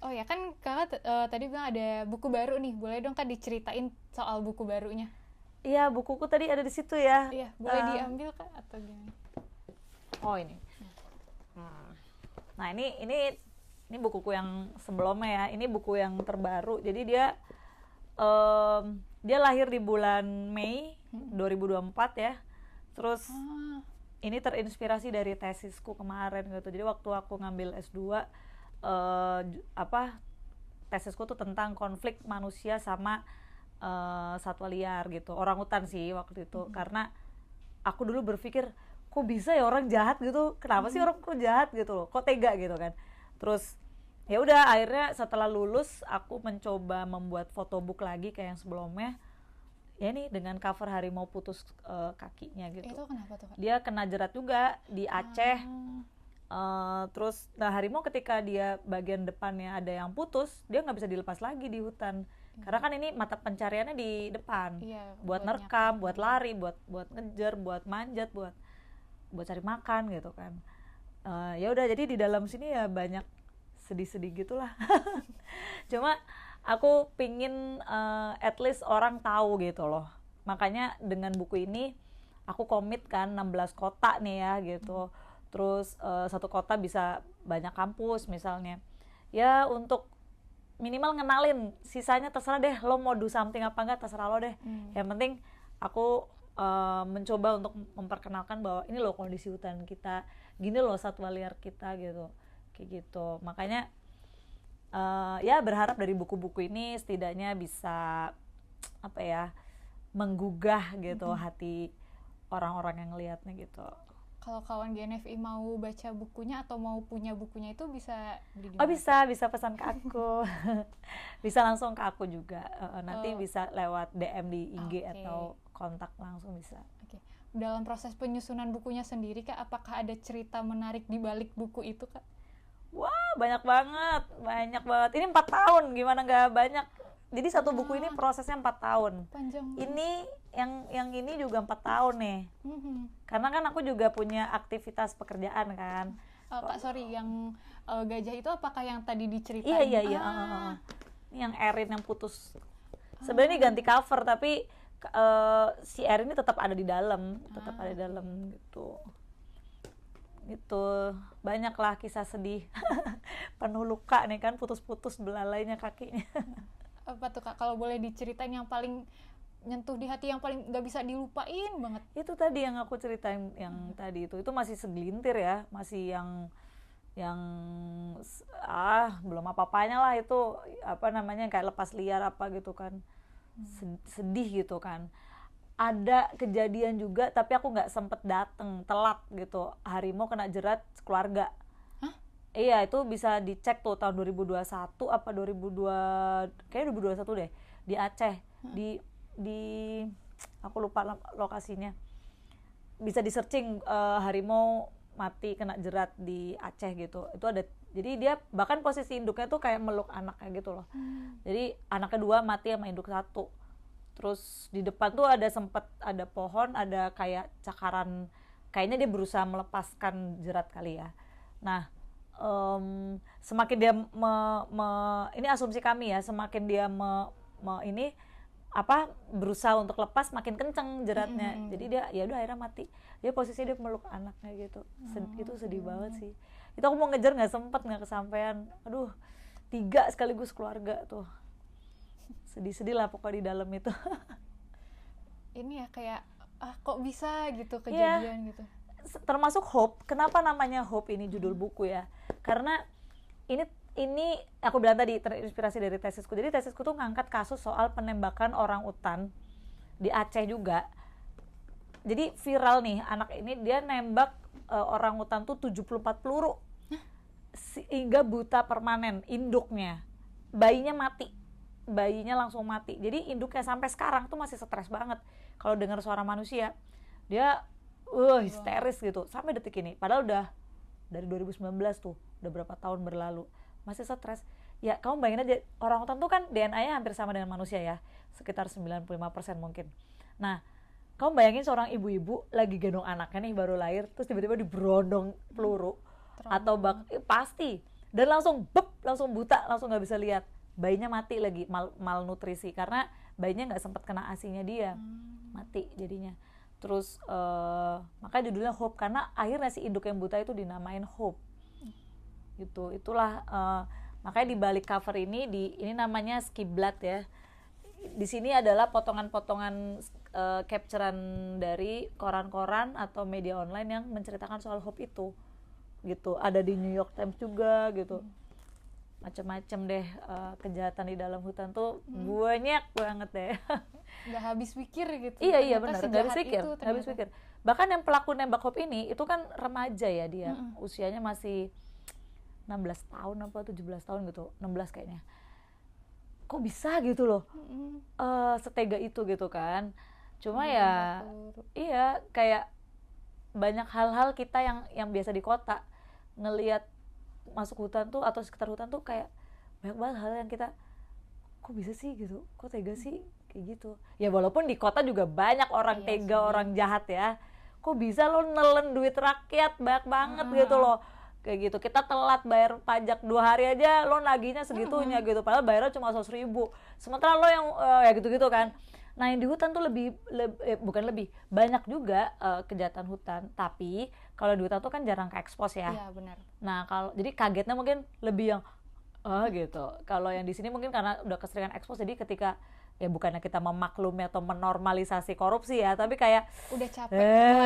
Speaker 2: Oh ya kan kakak tadi bilang ada buku baru nih, boleh dong Kak diceritain soal buku barunya?
Speaker 1: Iya, bukuku tadi ada di situ ya.
Speaker 2: Iya, boleh diambil Kak atau gimana?
Speaker 1: Oh ini. Nah ini bukuku yang sebelumnya ya. Ini buku yang terbaru. Jadi dia lahir di bulan Mei 2024 ya. Terus ini terinspirasi dari tesisku kemarin gitu. Jadi waktu aku ngambil S2 tesisku tuh tentang konflik manusia sama satwa liar gitu, orangutan sih waktu itu. Karena aku dulu berpikir kok bisa ya orang jahat gitu, kenapa sih orang kok jahat gitu loh, kok tega gitu kan. Terus ya udah akhirnya setelah lulus aku mencoba membuat photobook lagi kayak yang sebelumnya ya, nih dengan cover harimau putus kakinya gitu.
Speaker 2: Itu kenapa tuh Kak?
Speaker 1: Dia kena jerat juga di Aceh. Terus harimau ketika dia bagian depannya ada yang putus, dia nggak bisa dilepas lagi di hutan. Karena kan ini mata pencariannya di depan. Buat nerekam, buat lari, buat ngejar, buat manjat, buat cari makan gitu kan. Ya udah, jadi di dalam sini ya banyak sedih-sedih gitulah. Cuma aku pingin at least orang tahu gitu loh. Makanya dengan buku ini aku komit kan 16 kota nih ya gitu. Terus satu kota bisa banyak kampus misalnya. Ya untuk minimal ngenalin, sisanya terserah deh lo mau do something apa enggak, terserah lo deh. Yang penting aku mencoba untuk memperkenalkan bahwa ini loh kondisi hutan kita, gini loh satwa liar kita gitu, kayak gitu. Makanya ya berharap dari buku-buku ini setidaknya bisa apa ya, menggugah gitu hati orang-orang yang ngelihatnya gitu.
Speaker 2: Kalau kawan GNFI mau baca bukunya atau mau punya bukunya itu bisa beli di
Speaker 1: mana? Oh bisa pesan ke aku. Bisa langsung ke aku juga. Nanti bisa lewat DM di IG atau kontak langsung bisa.
Speaker 2: Dalam proses penyusunan bukunya sendiri Kak, apakah ada cerita menarik di balik buku itu Kak?
Speaker 1: Wah, banyak banget. Ini 4 tahun, gimana nggak banyak. Jadi satu buku ini prosesnya 4 tahun.
Speaker 2: Panjang.
Speaker 1: Ini yang ini juga 4 tahun nih. Karena kan aku juga punya aktivitas pekerjaan kan.
Speaker 2: Kak sorry, yang gajah itu apakah yang tadi diceritain?
Speaker 1: Iya. Ini yang Erin yang putus. Sebenarnya ganti cover tapi si Erin ini tetap ada di dalam, gitu. Gitu, banyaklah kisah sedih. Penuh luka nih kan, putus-putus belalainya kakinya.
Speaker 2: Apa tuh Kak, kalau boleh diceritain yang paling nyentuh di hati, yang paling nggak bisa dilupain banget?
Speaker 1: Itu tadi yang aku ceritain yang tadi itu masih segelintir ya, masih yang belum apa-apanya lah itu, apa namanya, kayak lepas liar apa gitu kan. Sedih gitu kan. Ada kejadian juga tapi aku nggak sempet dateng, telat gitu, harimau kena jerat keluarga. Iya, itu bisa dicek tuh tahun 2021 apa 2021 deh, di Aceh. Di aku lupa lokasinya. Bisa di searching harimau mati kena jerat di Aceh gitu. Itu ada, jadi dia bahkan posisi induknya tuh kayak meluk anaknya gitu loh. Jadi anak kedua mati sama induk satu. Terus di depan tuh sempet ada pohon, ada kayak cakaran, kayaknya dia berusaha melepaskan jerat kali ya. Nah, semakin dia ini asumsi kami ya, semakin dia berusaha untuk lepas, makin kenceng jeratnya. Jadi dia ya udah akhirnya mati. Dia posisinya dia meluk anaknya gitu. Itu sedih banget sih. Itu aku mau ngejar nggak kesampaian. Aduh, 3 sekaligus keluarga tuh. Sedih-sedih lah pokoknya di dalam itu.
Speaker 2: Ini ya kayak kok bisa gitu kejadian gitu.
Speaker 1: Termasuk Hope. Kenapa namanya Hope ini judul buku ya? Karena ini aku bilang tadi terinspirasi dari tesisku. Jadi tesisku tuh ngangkat kasus soal penembakan orang utan di Aceh juga. Jadi viral nih, anak ini dia nembak orang utan tuh 74 peluru. Sehingga buta permanen induknya. Bayinya langsung mati. Jadi induknya sampai sekarang tuh masih stres banget kalau dengar suara manusia. Dia histeris gitu sampai detik ini. Padahal udah dari 2019 tuh, udah berapa tahun berlalu, masih stres. Ya kamu bayangin aja, orangutan tuh kan DNA-nya hampir sama dengan manusia ya, sekitar 95% mungkin. Nah, Kamu bayangin seorang ibu-ibu lagi gendong anaknya nih baru lahir, terus tiba-tiba diberondong peluru, atau pasti, dan langsung langsung buta, langsung nggak bisa lihat, bayinya mati lagi, malnutrisi karena bayinya nggak sempat kena asinya dia, mati jadinya. Terus makanya judulnya Hope, karena akhirnya si induk yang buta itu dinamain Hope gitu. Itulah makanya di balik cover ini namanya Skiblat ya. Di sini adalah potongan-potongan capturean dari koran-koran atau media online yang menceritakan soal Hope itu gitu. Ada di New York Times juga gitu. Macam-macam deh kejahatan di dalam hutan tuh banyak banget deh.
Speaker 2: Nggak habis pikir gitu.
Speaker 1: Iya benar, nggak habis pikir. Bahkan yang pelaku nembak Hope ini itu kan remaja ya dia, usianya masih 16 tahun apa 17 tahun gitu, 16 kayaknya. Kok bisa gitu loh, setega itu gitu kan. Cuma ya, iya kayak banyak hal-hal kita yang biasa di kota ngelihat masuk hutan tuh atau sekitar hutan tuh kayak banyak banget hal yang kita kok bisa sih gitu, kok tega sih kayak gitu. Ya walaupun di kota juga banyak orang tega, orang jahat ya. Kok bisa lo nelen duit rakyat banyak banget gitu loh. Kayak gitu, kita telat bayar pajak 2 hari aja lo nagihnya segitunya gitu, padahal bayarnya cuma 100.000, sementara lo yang ya gitu-gitu kan. Nah yang di hutan tuh bukan lebih banyak juga kejahatan hutan, tapi kalau di hutan tuh kan jarang ke-expose ya.
Speaker 2: Iya benar.
Speaker 1: Nah kalau jadi kagetnya mungkin lebih yang gitu. Kalau yang di sini mungkin karena udah keseringan expose, jadi ketika ya bukannya kita memaklumi atau menormalisasi korupsi ya, tapi kayak
Speaker 2: udah capek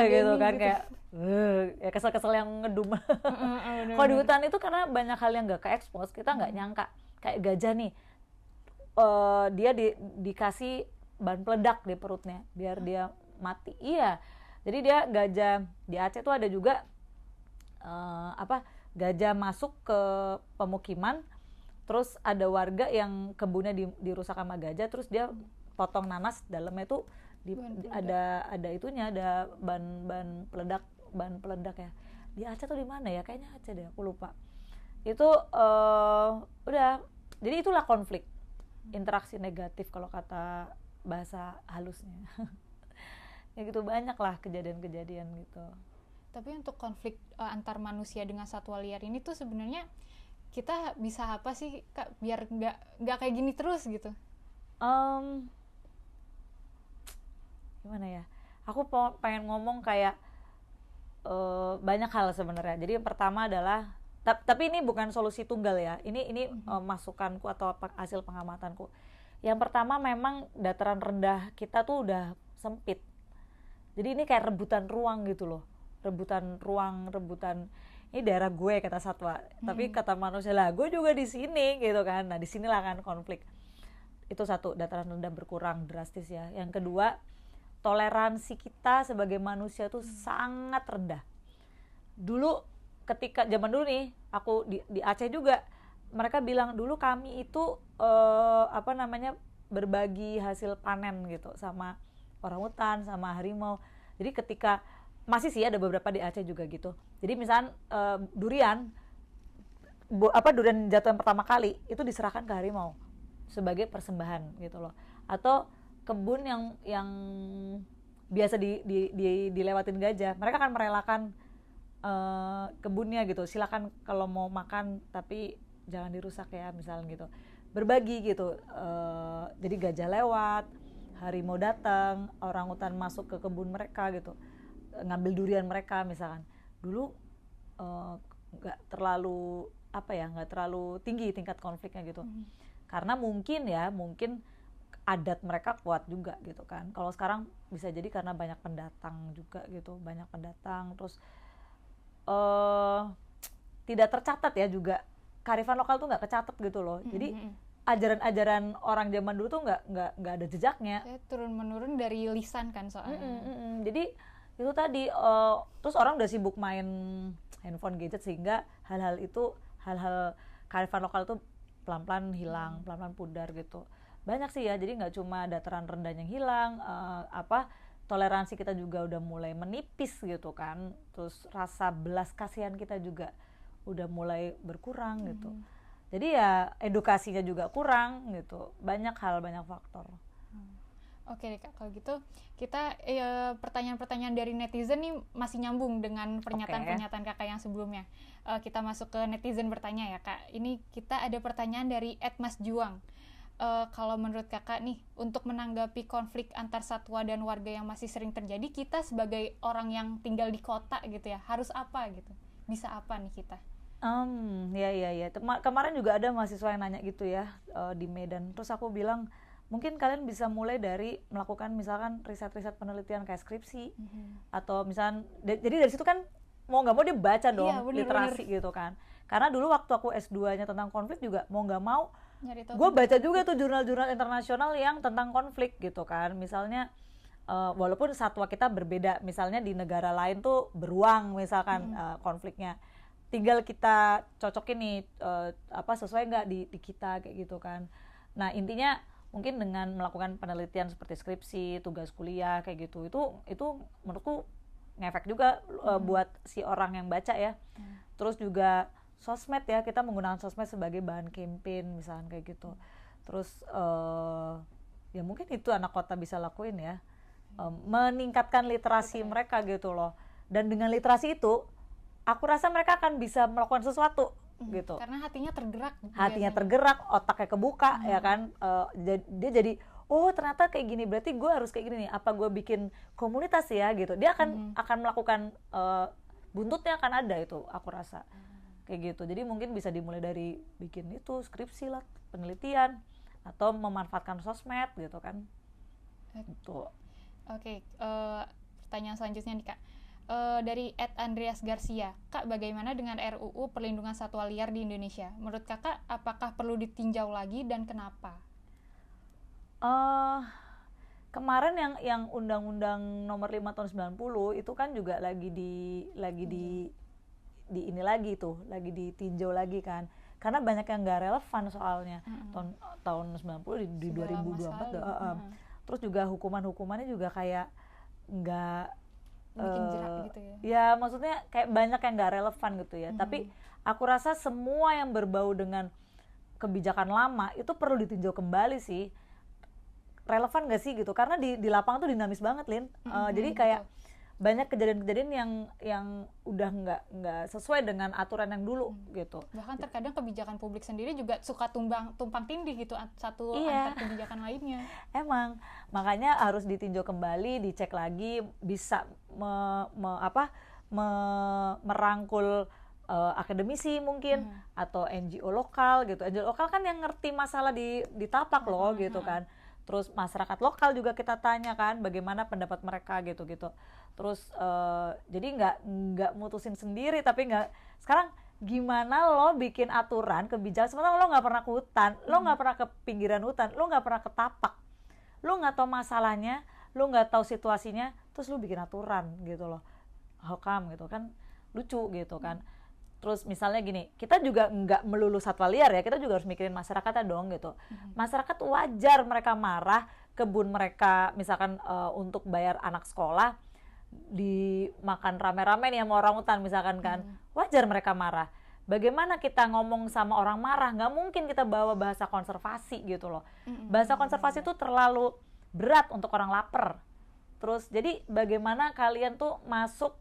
Speaker 1: gitu kan gitu. Kayak ya kesel-kesel yang ngedum. Kalau di hutan itu karena banyak hal yang nggak ke-expose, kita nggak nyangka. Kayak gajah nih, dia dikasih bahan peledak di perutnya biar dia mati. Iya, jadi dia gajah di Aceh tuh ada juga gajah masuk ke pemukiman, terus ada warga yang kebunnya dirusak sama gajah, terus dia potong nanas, dalamnya tuh ada itunya, ada bahan peledak ya. Di Aceh tuh di mana ya? Kayaknya Aceh deh, aku lupa. Itu udah, jadi itulah konflik, interaksi negatif kalau kata bahasa halusnya. Ya gitu, banyak lah kejadian-kejadian gitu.
Speaker 2: Tapi untuk konflik antar manusia dengan satwa liar ini tuh sebenarnya kita bisa apa sih Kak biar nggak kayak gini terus gitu?
Speaker 1: Gimana ya? Aku pengen ngomong kayak banyak hal sebenarnya. Jadi yang pertama adalah tapi ini bukan solusi tunggal ya. Ini masukanku atau hasil pengamatanku. Yang pertama memang dataran rendah kita tuh udah sempit. Jadi ini kayak rebutan ruang gitu loh. Rebutan ruang, ini daerah gue kata satwa, tapi kata manusia lah gue juga di sini gitu kan. Nah disinilah kan konflik. Itu satu, dataran rendah berkurang drastis ya. Yang kedua, toleransi kita sebagai manusia tuh sangat rendah. Dulu ketika zaman dulu nih, aku di Aceh juga, mereka bilang dulu kami itu berbagi hasil panen gitu sama orang hutan, sama harimau. Jadi ketika masih sih ada beberapa di Aceh juga gitu. Jadi misalnya durian jatuh yang pertama kali itu diserahkan ke harimau sebagai persembahan gitu loh. Atau kebun yang biasa dilewatin gajah, mereka akan merelakan kebunnya gitu. Silakan kalau mau makan tapi jangan dirusak ya misalnya gitu. Berbagi gitu. Jadi gajah lewat, harimau datang, orangutan masuk ke kebun mereka gitu, ngambil durian mereka misalkan. Dulu nggak terlalu tinggi tingkat konfliknya gitu. Karena mungkin adat mereka kuat juga gitu kan. Kalau sekarang bisa jadi karena banyak pendatang juga gitu, terus tidak tercatat ya juga, kearifan lokal tuh nggak kecatat gitu loh. Jadi ajaran-ajaran orang zaman dulu tuh nggak ada jejaknya.
Speaker 2: Turun menurun dari lisan kan soalnya.
Speaker 1: Jadi itu tadi terus orang udah sibuk main handphone, gadget, sehingga hal-hal kearifan lokal tuh pelan-pelan hilang, pelan-pelan pudar gitu. Banyak sih ya, jadi nggak cuma dataran rendah yang hilang, toleransi kita juga udah mulai menipis gitu kan. Terus rasa belas kasihan kita juga udah mulai berkurang gitu. Jadi ya edukasinya juga kurang gitu. Banyak faktor.
Speaker 2: Oke deh Kak, kalau gitu kita pertanyaan-pertanyaan dari netizen nih masih nyambung dengan pernyataan-pernyataan Kakak yang sebelumnya. Kita masuk ke netizen bertanya ya Kak. Ini kita ada pertanyaan dari @masjuang. Kalau menurut Kakak nih, untuk menanggapi konflik antar satwa dan warga yang masih sering terjadi, kita sebagai orang yang tinggal di kota gitu ya, harus apa gitu? Bisa apa nih kita?
Speaker 1: Ya. Kemarin juga ada mahasiswa yang nanya gitu ya di Medan. Terus aku bilang, mungkin kalian bisa mulai dari melakukan misalkan riset-riset penelitian kayak skripsi, atau misalkan, jadi dari situ kan mau nggak mau dia baca dong, iya, literasi gitu kan. Karena dulu waktu aku S2-nya tentang konflik juga mau nggak mau gue baca juga tuh jurnal-jurnal internasional yang tentang konflik gitu kan. Misalnya walaupun satwa kita berbeda, misalnya di negara lain tuh beruang misalkan konfliknya, tinggal kita cocokin nih sesuai nggak di kita kayak gitu kan. Nah intinya mungkin dengan melakukan penelitian seperti skripsi, tugas kuliah kayak gitu, itu menurutku ngefek juga buat si orang yang baca ya. Terus juga sosmed ya, kita menggunakan sosmed sebagai bahan campaign misalkan kayak gitu. Terus ya mungkin itu anak kota bisa lakuin ya, meningkatkan literasi mereka gitu loh. Dan dengan literasi itu aku rasa mereka akan bisa melakukan sesuatu gitu.
Speaker 2: Karena hatinya tergerak.
Speaker 1: Hatinya tergerak, otaknya kebuka ya kan. Dia jadi, oh ternyata kayak gini, berarti gue harus kayak gini nih. Apa gue bikin komunitas ya gitu. Dia akan melakukan, buntutnya akan ada itu aku rasa. Kayak gitu. Jadi mungkin bisa dimulai dari bikin itu skripsi lah, penelitian, atau memanfaatkan sosmed gitu kan. Gitu.
Speaker 2: Oke, pertanyaan selanjutnya nih Kak. Dari @Andreas Garcia, Kak, bagaimana dengan RUU Perlindungan Satwa Liar di Indonesia? Menurut Kakak, apakah perlu ditinjau lagi dan kenapa?
Speaker 1: Kemarin yang Undang-Undang Nomor 5 Tahun 90 itu kan juga lagi di ini lagi tuh, lagi ditinjau lagi kan. Karena banyak yang nggak relevan soalnya. Tahun 90 di 2024. Terus juga hukumannya juga kayak nggak
Speaker 2: bikin jerak gitu ya.
Speaker 1: Ya maksudnya kayak banyak yang nggak relevan gitu ya. Tapi aku rasa semua yang berbau dengan kebijakan lama itu perlu ditinjau kembali sih. Relevan nggak sih gitu? Karena di lapangan tuh dinamis banget, Lin. Jadi kayak banyak kejadian-kejadian yang udah nggak sesuai dengan aturan yang dulu gitu.
Speaker 2: Bahkan terkadang kebijakan publik sendiri juga suka tumpang tindih gitu satu antar kebijakan lainnya.
Speaker 1: Emang makanya harus ditinjau kembali, dicek lagi, bisa merangkul akademisi mungkin atau NGO lokal gitu. NGO lokal kan yang ngerti masalah di tapak loh gitu kan. Terus masyarakat lokal juga kita tanya kan bagaimana pendapat mereka gitu-gitu. Terus jadi nggak mutusin sendiri, tapi sekarang gimana lo bikin aturan kebijakan sementara lo nggak pernah ke hutan, lo nggak pernah ke pinggiran hutan, lo nggak pernah ke tapak, lo nggak tahu masalahnya, lo nggak tahu situasinya, terus lo bikin aturan gitu loh. How come gitu kan, lucu gitu kan. Terus misalnya gini, kita juga nggak melulu satwa liar ya, kita juga harus mikirin masyarakatnya dong gitu. Masyarakat wajar mereka marah, kebun mereka misalkan untuk bayar anak sekolah dimakan rame-rame nih sama orang hutan misalkan kan, wajar mereka marah. Bagaimana kita ngomong sama orang marah? Nggak mungkin kita bawa bahasa konservasi gitu loh. Bahasa konservasi itu terlalu berat untuk orang lapar. Terus jadi bagaimana kalian tuh masuk,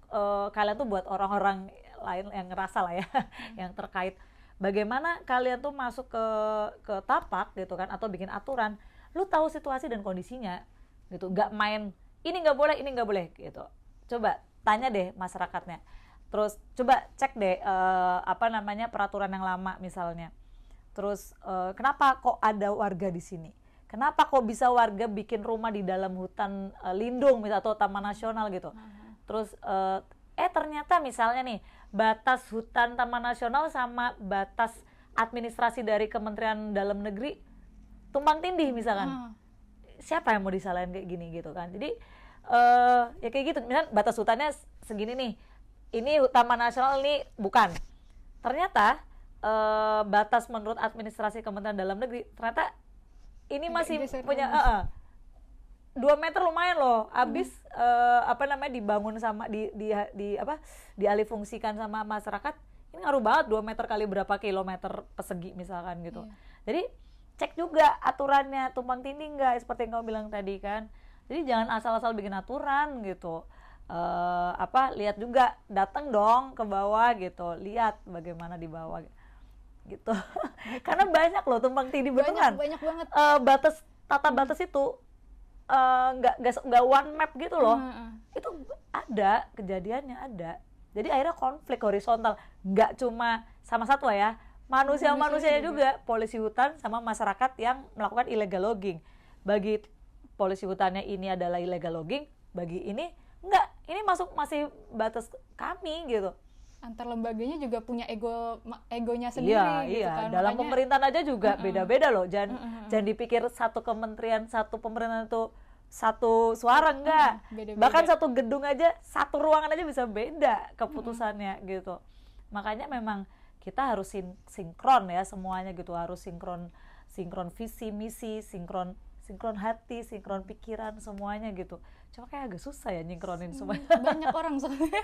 Speaker 1: kalian tuh buat orang-orang lain yang ngerasa lah ya, yang terkait. Bagaimana kalian tuh masuk ke tapak gitu kan, atau bikin aturan, lu tahu situasi dan kondisinya gitu, nggak main ini nggak boleh gitu. Coba tanya deh masyarakatnya. Terus coba cek deh peraturan yang lama misalnya. Terus kenapa kok ada warga di sini? Kenapa kok bisa warga bikin rumah di dalam hutan lindung misalnya, atau taman nasional gitu? Terus ternyata misalnya nih batas hutan taman nasional sama batas administrasi dari Kementerian Dalam Negeri tumpang tindih misalkan. Siapa yang mau disalahin kayak gini gitu kan? Jadi ya kayak gitu, misalnya batas hutannya segini nih, ini taman nasional, ini bukan. Ternyata batas menurut administrasi Kementerian Dalam Negeri ternyata ini masih punya 2 meter lumayan loh, habis dibangun sama dialihfungsikan sama masyarakat, ini ngaruh banget 2 meter kali berapa kilometer persegi misalkan gitu. Jadi cek juga aturannya tumpang tindih nggak, seperti yang kamu bilang tadi kan. Jadi jangan asal-asal bikin aturan gitu. Lihat juga, datang dong ke bawah gitu, lihat bagaimana di bawah gitu. Karena banyak loh tumpang tindih beneran.
Speaker 2: Banyak banget.
Speaker 1: Tata batas itu nggak one map gitu loh. Itu ada kejadiannya, ada. Jadi akhirnya konflik horizontal, nggak cuma sama satwa ya, manusianya juga, polisi hutan sama masyarakat yang melakukan illegal logging. Bagi polisi hutannya ini adalah illegal logging, bagi ini enggak, ini masih batas kami gitu.
Speaker 2: Antar lembaganya juga punya egonya sendiri gitu kan.
Speaker 1: Dalam pemerintahan aja juga beda-beda loh. Jangan dipikir satu kementerian, satu pemerintahan itu satu suara, enggak. Beda-beda. Bahkan satu gedung aja, satu ruangan aja bisa beda keputusannya gitu. Makanya memang kita harus sinkron ya semuanya gitu, harus sinkron visi misi, sinkron hati, sinkron pikiran, semuanya gitu. Cuma kayak agak susah ya nyingkronin semuanya.
Speaker 2: Banyak orang soalnya.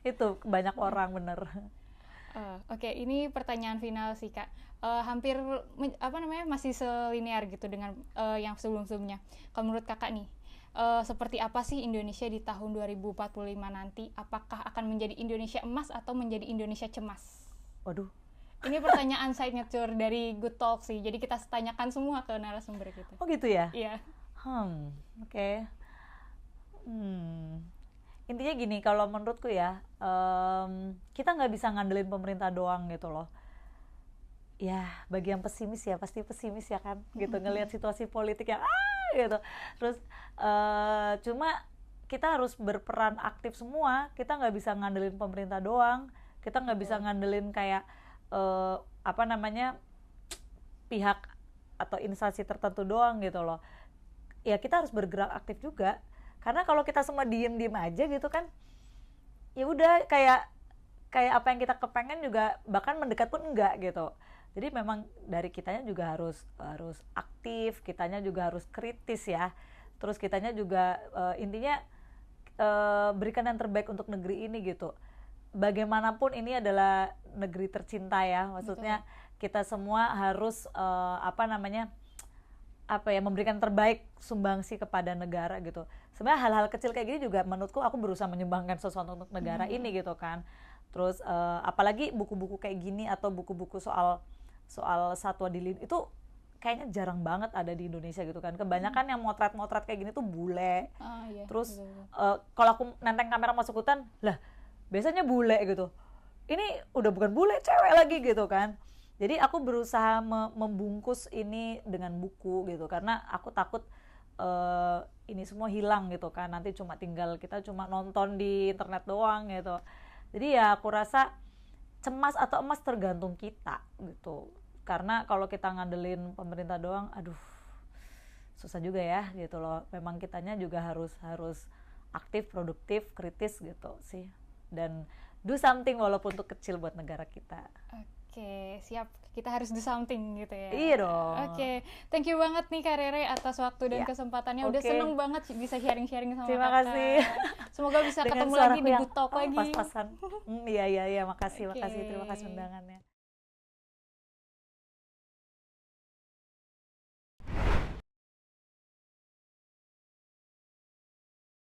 Speaker 1: Itu banyak orang, bener.
Speaker 2: Oke, ini pertanyaan final sih Kak. Hampir masih selinear gitu dengan yang sebelum-sebelumnya. Kalau menurut Kakak nih, seperti apa sih Indonesia di tahun 2045 nanti? Apakah akan menjadi Indonesia emas atau menjadi Indonesia cemas?
Speaker 1: Waduh.
Speaker 2: Ini pertanyaan signature dari Good Talk sih. Jadi kita tanyakan semua ke narasumber gitu.
Speaker 1: Oh gitu ya?
Speaker 2: Iya.
Speaker 1: Oke. Intinya gini, kalau menurutku ya, kita nggak bisa ngandelin pemerintah doang gitu loh. Ya, bagi yang pesimis ya pasti pesimis ya kan, gitu, ngelihat situasi politik yang gitu. Terus cuma kita harus berperan aktif semua. Kita nggak bisa ngandelin pemerintah doang. Kita nggak bisa ngandelin kayak pihak atau instansi tertentu doang gitu loh. Ya kita harus bergerak aktif juga. Karena kalau kita semua diem aja gitu kan, ya udah kayak apa yang kita kepengen juga bahkan mendekat pun enggak gitu. Jadi memang dari kitanya juga harus aktif, kitanya juga harus kritis ya. Terus kitanya juga intinya berikan yang terbaik untuk negeri ini gitu. Bagaimanapun ini adalah negeri tercinta ya, maksudnya kita semua harus memberikan terbaik sumbangsi kepada negara gitu. Sebenarnya hal-hal kecil kayak gini juga menurutku aku berusaha menyumbangkan sesuatu untuk negara ini gitu kan. Terus apalagi buku-buku kayak gini atau buku-buku soal satwa dilindungi itu kayaknya jarang banget ada di Indonesia gitu kan. Kebanyakan yang motret-motret kayak gini tuh bule.
Speaker 2: Iya,
Speaker 1: terus kalau aku nenteng kamera masuk hutan, lah biasanya bule gitu. Ini udah bukan bule, cewek lagi gitu kan. Jadi aku berusaha membungkus ini dengan buku gitu, karena aku takut ini semua hilang gitu kan. Nanti kita cuma nonton di internet doang gitu. Jadi ya aku rasa cemas atau emas tergantung kita gitu. Karena kalau kita ngandelin pemerintah doang, aduh susah juga ya gitu loh. Memang kitanya juga harus aktif, produktif, kritis gitu sih. Dan do something walaupun untuk kecil buat negara kita.
Speaker 2: Oke, siap. Kita harus do something gitu ya.
Speaker 1: Iya dong.
Speaker 2: Oke, thank you banget nih Kak Rere atas waktu dan kesempatannya. Udah seneng banget bisa sharing-sharing sama
Speaker 1: Terima
Speaker 2: Kakak.
Speaker 1: kasih.
Speaker 2: Semoga bisa ketemu lagi di Good Talk lagi.
Speaker 1: Pas-pasan. Iya, makasih. Terima kasih undangannya.